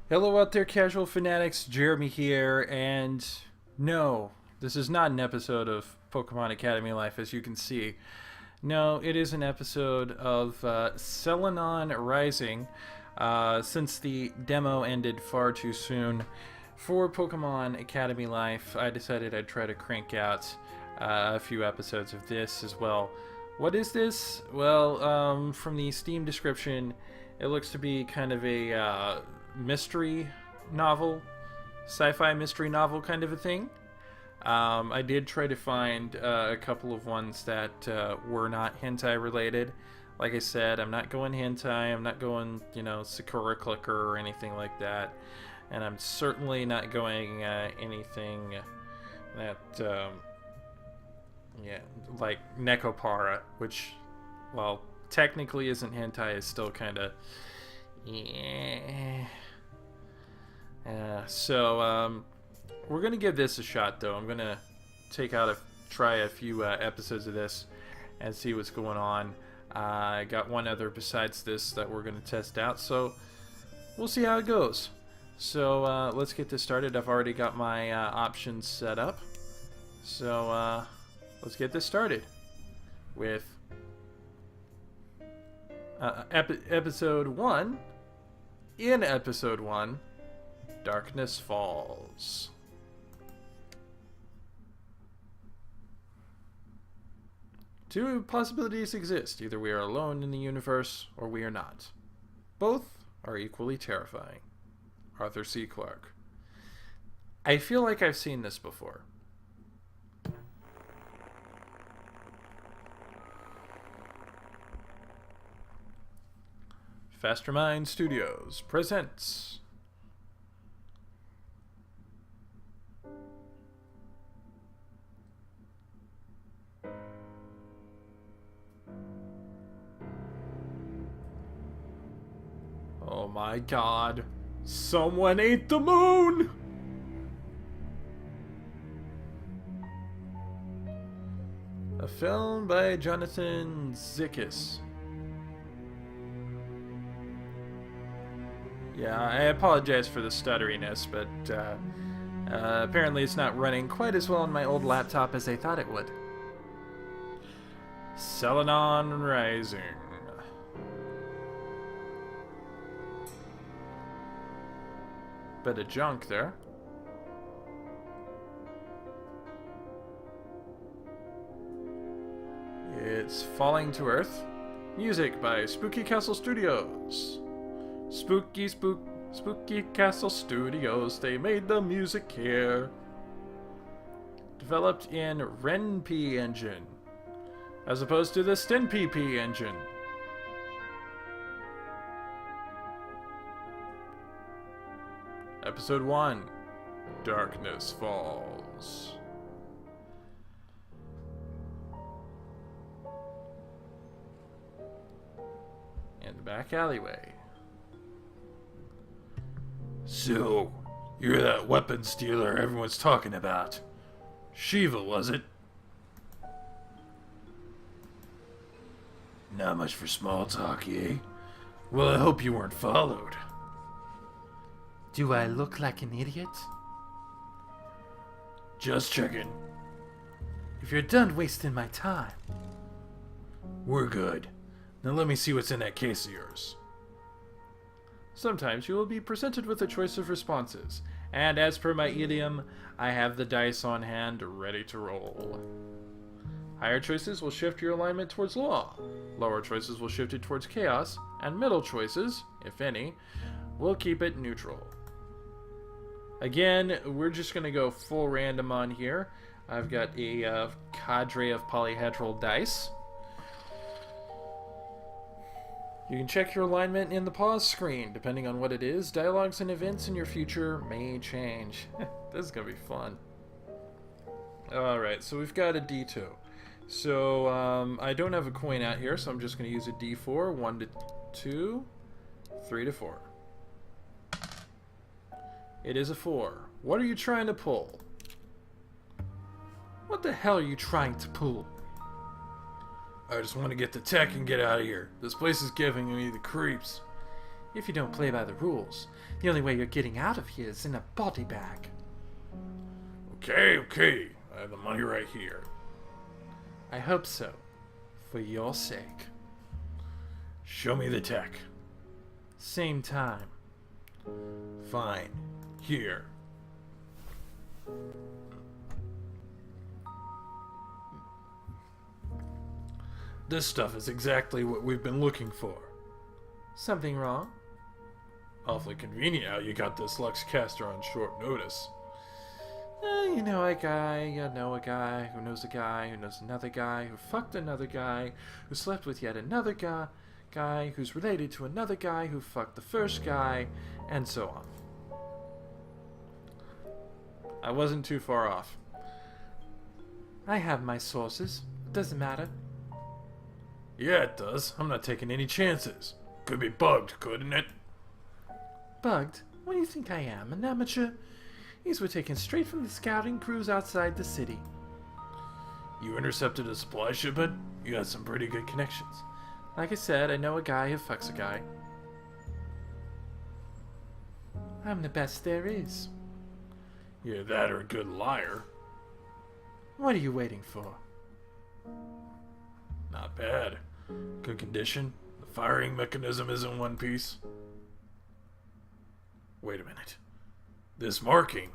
Hello out there, casual fanatics. Jeremy here, and no, this is not an episode of Pokemon Academy Life, as you can see. No, it is an episode of Selenon Rising, since the demo ended far too soon. For Pokemon Academy Life, I decided I'd try to crank out a few episodes of this as well. What is this? Well, from the Steam description, it looks to be kind of a mystery novel, sci-fi mystery novel kind of a thing. I did try to find a couple of ones that were not hentai related. Like I said, I'm not going hentai, I'm not going, Sakura Clicker or anything like that. And I'm certainly not going anything that, like Nekopara, which, well, technically isn't hentai, is still kind of, yeah. So we're gonna give this a shot, though. I'm gonna try a few episodes of this and see what's going on. I got one other besides this that we're gonna test out, so we'll see how it goes. So let's get this started. I've already got my options set up, so let's get this started with episode 1. In episode 1, Darkness Falls. Two possibilities exist. Either we are alone in the universe, or we are not. Both are equally terrifying. Arthur C. Clarke. I feel like I've seen this before. Fastermind Studios presents Oh my god. Someone ate the moon! A film by Jonathan Zickis. Yeah, I apologize for the stutteriness, but apparently it's not running quite as well on my old laptop as I thought it would. Selenon Rising. Bit of junk there. It's Falling to Earth. Music by Spooky Castle Studios. Spooky Castle Studios, they made the music here. Developed in RenP engine, as opposed to the StinPP engine. Episode 1, Darkness Falls. And the back alleyway. So, you're that weapon stealer everyone's talking about. Shiva, was it? Not much for small talk, eh? Well, I hope you weren't followed. Do I look like an idiot? Just checking. If you're done wasting my time. We're good. Now let me see what's in that case of yours. Sometimes you will be presented with a choice of responses, and as per my idiom, I have the dice on hand ready to roll. Higher choices will shift your alignment towards law, lower choices will shift it towards chaos, and middle choices, if any, will keep it neutral. Again, we're just going to go full random on here. I've got a cadre of polyhedral dice. You can check your alignment in the pause screen. Depending on what it is, dialogues and events in your future may change. This is going to be fun. Alright, so we've got a D2. So, I don't have a coin out here, so I'm just going to use a D4. 1 to 2, 3 to 4. It is a 4. What are you trying to pull? What the hell are you trying to pull? I just want to get the tech and get out of here. This place is giving me the creeps. if you don't play by the rules. The only way you're getting out of here is in a body bag. Okay. I have the money right here. I hope so. For your sake. Show me the tech. Same time. Fine. Here. This stuff is exactly what we've been looking for. Something wrong? Awfully convenient how you got this Lux caster on short notice. You know a guy who knows a guy who knows another guy who fucked another guy who slept with yet another guy who's related to another guy who fucked the first guy, and so on. I wasn't too far off. I have my sources. It doesn't matter. Yeah, it does. I'm not taking any chances. Could be bugged, couldn't it? Bugged? What do you think I am, an amateur? These were taken straight from the scouting crews outside the city. You intercepted a supply shipment? You got some pretty good connections. Like I said, I know a guy who fucks a guy. I'm the best there is. You're that or a good liar. What are you waiting for? Not bad. Good condition. The firing mechanism is in one piece. Wait a minute. This marking.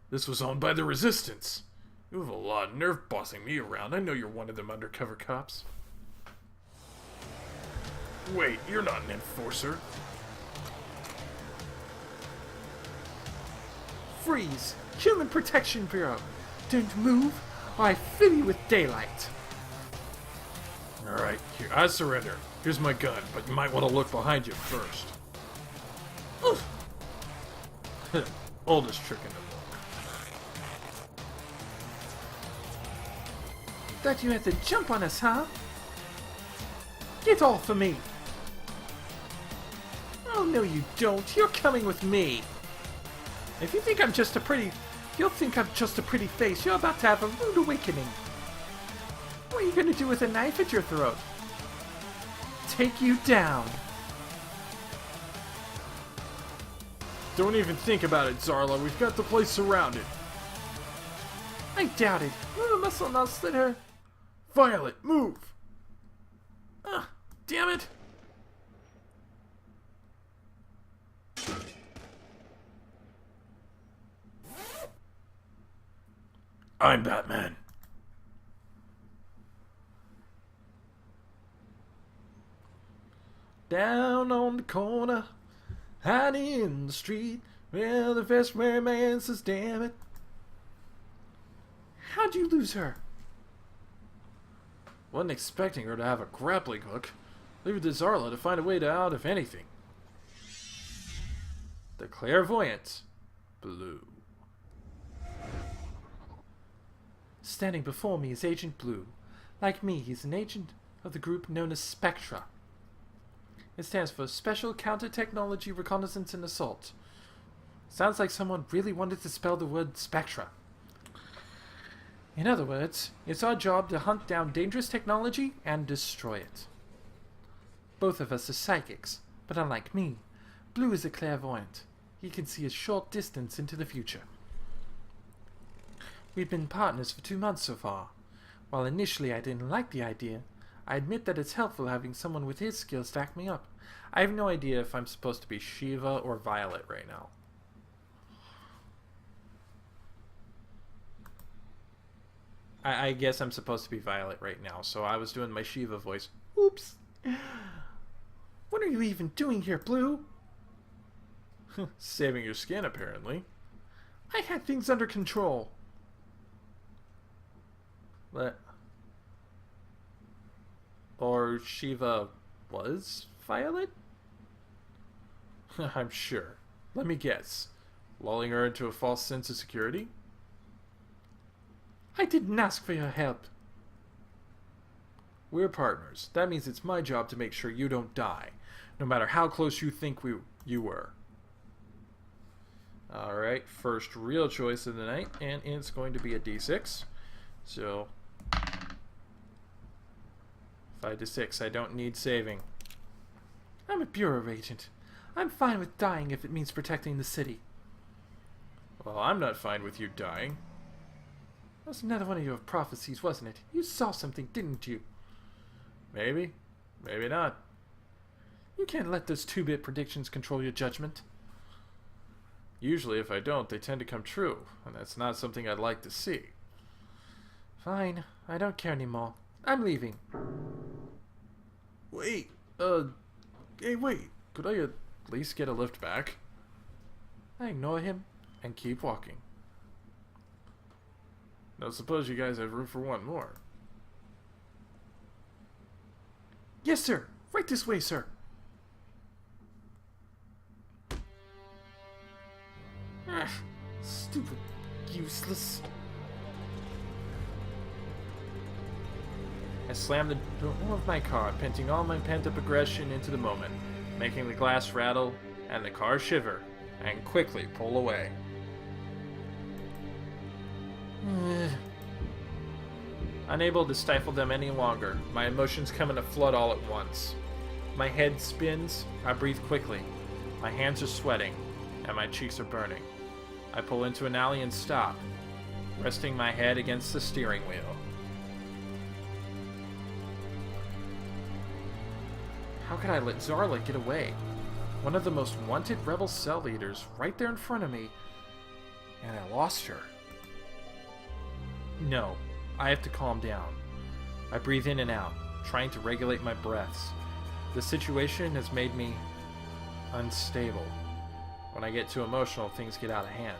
This was owned by the Resistance. You have a lot of nerve bossing me around. I know you're one of them undercover cops. Wait, you're not an enforcer. Freeze! Human Protection Bureau! Don't move, or I fill you with daylight! Alright, here, I surrender. Here's my gun, but you might want to look behind you first. Oof. Oldest trick in the book. Thought you had to jump on us, huh? Get off of me! Oh, no you don't. You're coming with me. If you think I'm just a pretty... You'll think I'm just a pretty face. You're about to have a rude awakening. What are you going to do with a knife at your throat? Take you down. Don't even think about it, Zarla. We've got the place surrounded. I doubt it. Move a muscle and I'll slit her. Violet, move! Ah, damn it. I'm Batman. Down on the corner, hiding in the street, well, the vest wearing man says, damn it. How'd you lose her? Wasn't expecting her to have a grappling hook. Leave it to Zarla to find a way out if anything. The clairvoyant, Blue. Standing before me is Agent Blue. Like me, he's an agent of the group known as SPECTRA. It stands for Special Counter-Technology Reconnaissance and Assault. Sounds like someone really wanted to spell the word Spectra. In other words, it's our job to hunt down dangerous technology and destroy it. Both of us are psychics, but unlike me, Blue is a clairvoyant. He can see a short distance into the future. We've been partners for 2 months so far. While initially I didn't like the idea, I admit that it's helpful having someone with his skills back me up. I have no idea if I'm supposed to be Shiva or Violet right now. I guess I'm supposed to be Violet right now, so I was doing my Shiva voice. Oops. What are you even doing here, Blue? Saving your skin, apparently. I had things under control. What? Or Shiva was Violet? I'm sure. Let me guess. Lulling her into a false sense of security? I didn't ask for your help. We're partners. That means it's my job to make sure you don't die, no matter how close you think you were. Alright, first real choice of the night, and it's going to be a D6. So, 5 to 6. I don't need saving. I'm a Bureau agent. I'm fine with dying if it means protecting the city. Well, I'm not fine with you dying. That was another one of your prophecies, wasn't it? You saw something, didn't you? Maybe. Maybe not. You can't let those 2-bit predictions control your judgment. Usually, if I don't, they tend to come true, and that's not something I'd like to see. Fine. I don't care anymore. I'm leaving. Wait. Hey, wait. Could I at least get a lift back? I ignore him and keep walking. Now, suppose you guys have room for one more. Yes, sir. Right this way, sir. Ah, stupid. Useless. I slammed the door of my car, venting all my pent-up aggression into the moment, making the glass rattle and the car shiver, and quickly pull away. Unable to stifle them any longer, my emotions come in a flood all at once. My head spins, I breathe quickly, my hands are sweating, and my cheeks are burning. I pull into an alley and stop, resting my head against the steering wheel. How could I let Zarla get away? One of the most wanted rebel cell leaders right there in front of me, and I lost her. No, I have to calm down. I breathe in and out, trying to regulate my breaths. The situation has made me unstable. When I get too emotional, things get out of hand.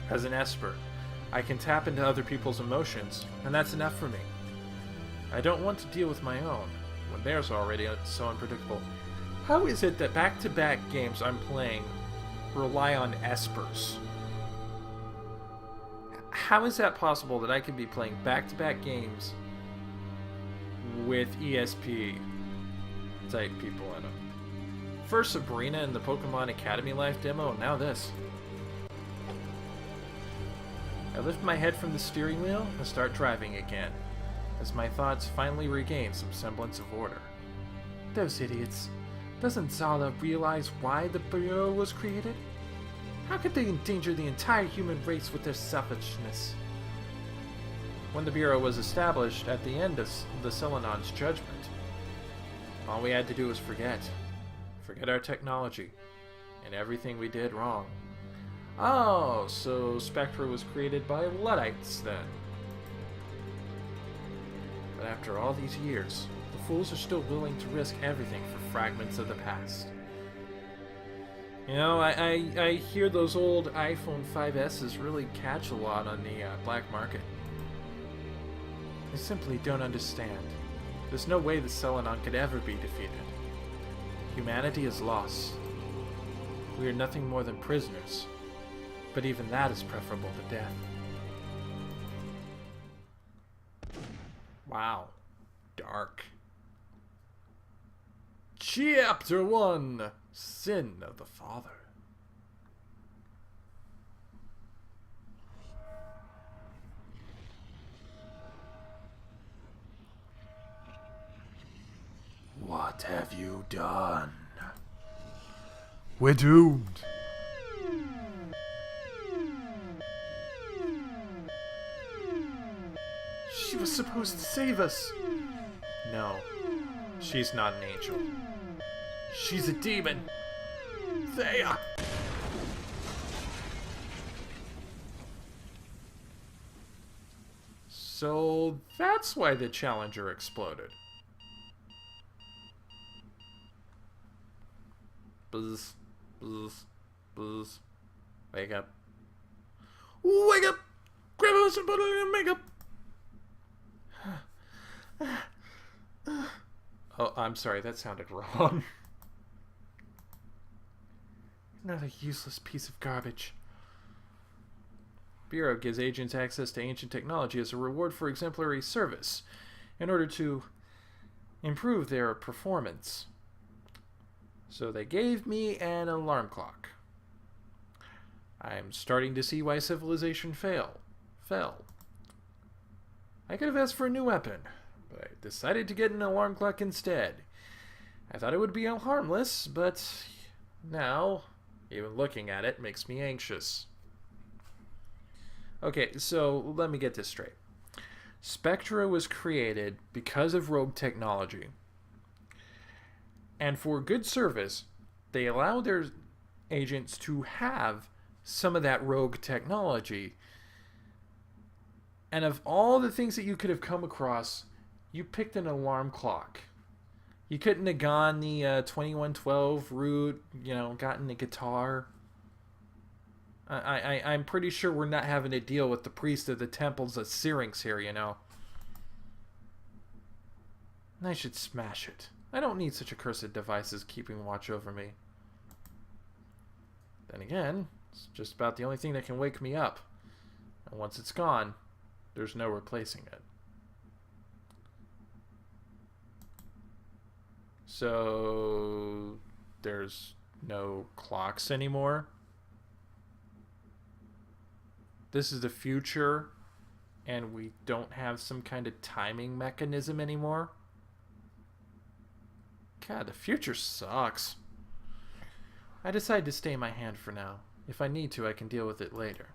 As an Esper, I can tap into other people's emotions, and that's enough for me. I don't want to deal with my own, when theirs are already so unpredictable. How is it that back-to-back games I'm playing rely on Espers? How is that possible that I can be playing back-to-back games with ESP type people in them? First Sabrina in the Pokemon Academy Life demo, and now this. I lift my head from the steering wheel and start driving again, as my thoughts finally regain some semblance of order. Those idiots. Doesn't Zala realize why the Bureau was created? How could they endanger the entire human race with their selfishness? When the Bureau was established at the end of the Selenon's judgment, all we had to do was forget. Forget our technology, and everything we did wrong. Oh, so Spectra was created by Luddites then. But after all these years, the fools are still willing to risk everything for fragments of the past. You know, I hear those old iPhone 5S's really catch a lot on the black market. I simply don't understand. There's no way the Selenon could ever be defeated. Humanity is lost. We are nothing more than prisoners, but even that is preferable to death. Wow. Dark. Chapter 1. Sin of the Father. What have you done? We're doomed. She was supposed to save us. No, she's not an angel. She's a demon. Thea! So that's why the Challenger exploded. Buzz, buzz, buzz. Wake up. Wake up! Grab us and put it in makeup! Oh, I'm sorry, that sounded wrong. Another useless piece of garbage. Bureau gives agents access to ancient technology as a reward for exemplary service in order to improve their performance. So they gave me an alarm clock. I'm starting to see why civilization fell. I could have asked for a new weapon, but I decided to get an alarm clock instead. I thought it would be harmless, but now, even looking at it makes me anxious. Okay, so let me get this straight. Spectra was created because of rogue technology. And for good service, they allow their agents to have some of that rogue technology. And of all the things that you could have come across, you picked an alarm clock. You couldn't have gone the 2112 route, gotten a guitar. I'm pretty sure we're not having to deal with the priest of the temples of Syrinx here, I should smash it. I don't need such accursed devices keeping watch over me. Then again, it's just about the only thing that can wake me up. And once it's gone, there's no replacing it. So, there's no clocks anymore. This is the future, and we don't have some kind of timing mechanism anymore. God, the future sucks. I decided to stay my hand for now. If I need to, I can deal with it later.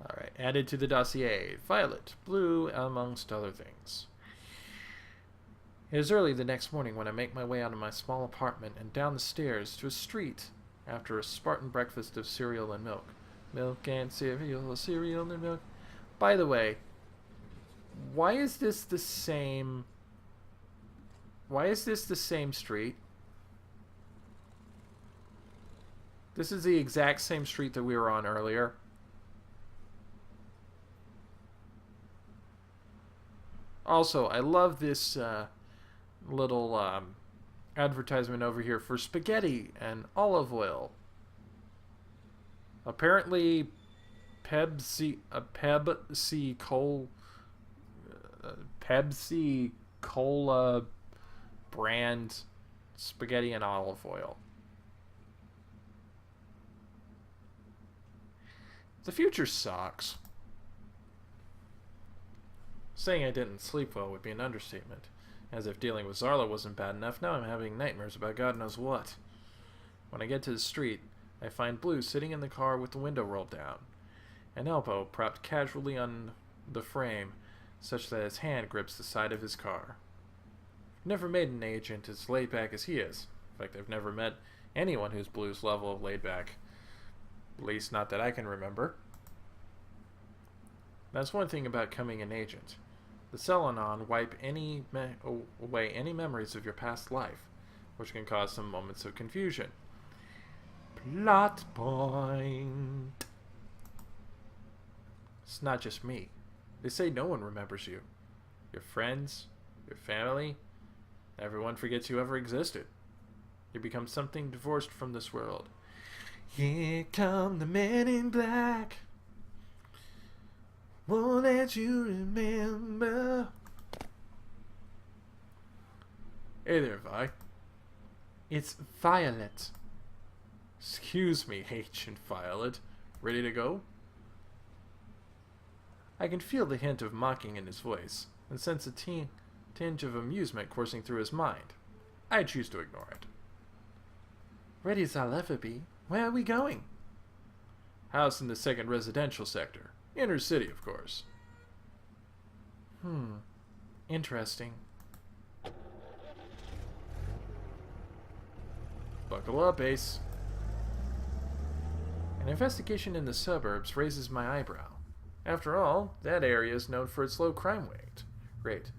Alright, added to the dossier. Violet, blue, amongst other things. It is early the next morning when I make my way out of my small apartment and down the stairs to a street after a Spartan breakfast of cereal and milk. Milk and cereal, cereal and milk. By the way, why is this the same... Why is this the same street? This is the exact same street that we were on earlier. Also, I love this little advertisement over here for spaghetti and olive oil. Apparently, Pepsi Cola brand spaghetti and olive oil. The future sucks. Saying I didn't sleep well would be an understatement. As if dealing with Zarla wasn't bad enough, now I'm having nightmares about God knows what. When I get to the street, I find Blue sitting in the car with the window rolled down, an elbow propped casually on the frame, such that his hand grips the side of his car. I've never made an agent as laid back as he is. In fact, I've never met anyone who's Blue's level of laid back. At least not that I can remember. That's one thing about becoming an agent. The Selenon wipe away any memories of your past life, which can cause some moments of confusion. Plot point. It's not just me. They say no one remembers you. Your friends, your family, everyone forgets you ever existed. You become something divorced from this world. Here come the men in black. Won't let you remember. Hey there, Vi. It's Violet. Excuse me, Agent Violet. Ready to go? I can feel the hint of mocking in his voice, and sense a tinge of amusement coursing through his mind. I choose to ignore it. Ready as I'll ever be. Where are we going? House in the second residential sector. Inner city, of course. Interesting. Buckle up, Ace. An investigation in the suburbs raises my eyebrow. After all, that area is known for its low crime rate.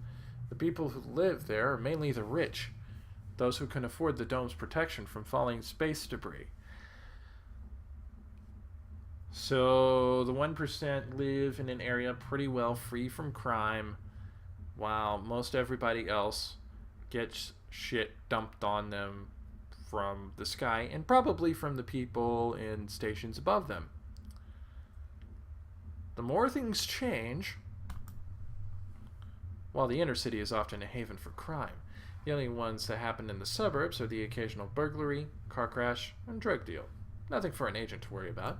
The people who live there are mainly the rich, those who can afford the dome's protection from falling space debris. So the 1% live in an area pretty well free from crime, while most everybody else gets shit dumped on them from the sky, and probably from the people in stations above them. The more things change, while the inner city is often a haven for crime, the only ones that happen in the suburbs are the occasional burglary, car crash, and drug deal. Nothing for an agent to worry about.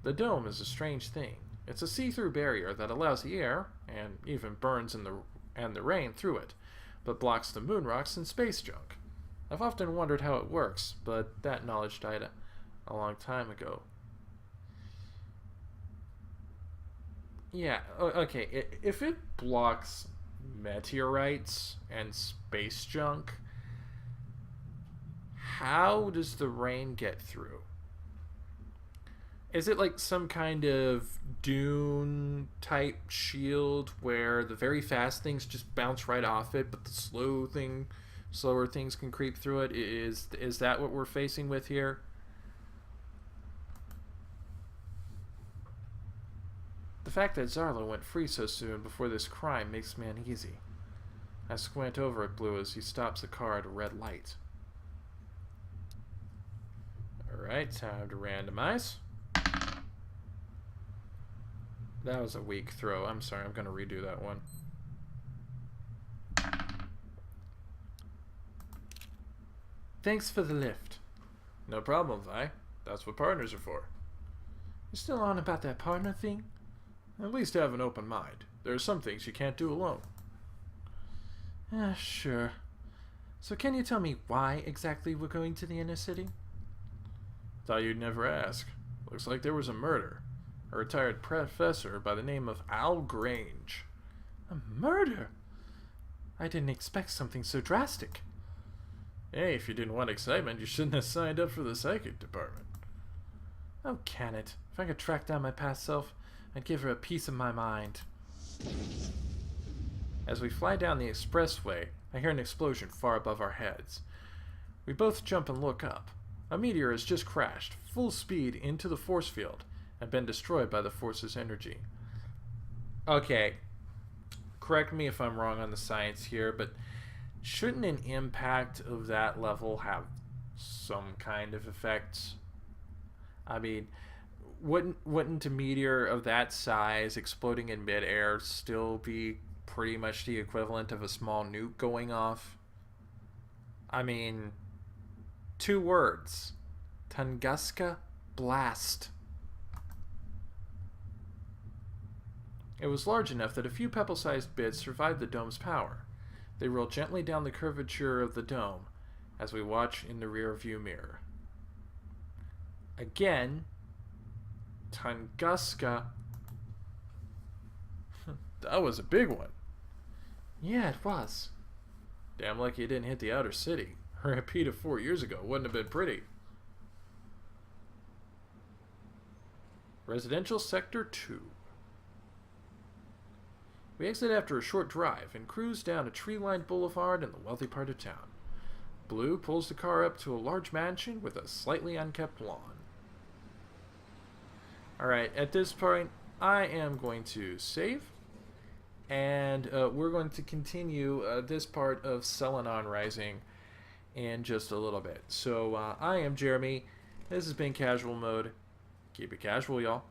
The dome is a strange thing. It's a see-through barrier that allows the air, and even burns and the rain through it, but blocks the moon rocks and space junk. I've often wondered how it works, but that knowledge died a long time ago. Yeah, okay, if it blocks meteorites and space junk, how does the rain get through? Is it like some kind of dune type shield where the very fast things just bounce right off it, but the slower things can creep through it? Is that what we're facing with here? The fact that Zarlo went free so soon before this crime makes me uneasy. I squint over at Blue as he stops the car at a red light. Alright, time to randomize. That was a weak throw. I'm sorry, I'm going to redo that one. Thanks for the lift. No problem, Vi. That's what partners are for. You still on about that partner thing? At least have an open mind. There are some things you can't do alone. Sure. So can you tell me why exactly we're going to the inner city? Thought you'd never ask. Looks like there was a murder. A retired professor by the name of Al Grange. A murder? I didn't expect something so drastic. Hey, if you didn't want excitement, you shouldn't have signed up for the psychic department. Oh, can it? If I could track down my past self, I'd give her a piece of my mind. As we fly down the expressway, I hear an explosion far above our heads. We both jump and look up. A meteor has just crashed, full speed, into the force field, and been destroyed by the force's energy. Okay, correct me if I'm wrong on the science here, but shouldn't an impact of that level have some kind of effect? I mean, wouldn't a meteor of that size exploding in midair still be pretty much the equivalent of a small nuke going off? I mean, 2 words. Tunguska Blast. It was large enough that a few pebble-sized bits survived the dome's power. They roll gently down the curvature of the dome as we watch in the rear view mirror. Again, Tunguska. That was a big one. Yeah, it was. Damn lucky it didn't hit the outer city. A repeat of 4 years ago wouldn't have been pretty. Residential Sector 2. We exit after a short drive and cruise down a tree-lined boulevard in the wealthy part of town. Blue pulls the car up to a large mansion with a slightly unkept lawn. Alright, at this point, I am going to save, and we're going to continue this part of Selenon Rising in just a little bit. So, I am Jeremy. This has been Casual Mode. Keep it casual, y'all.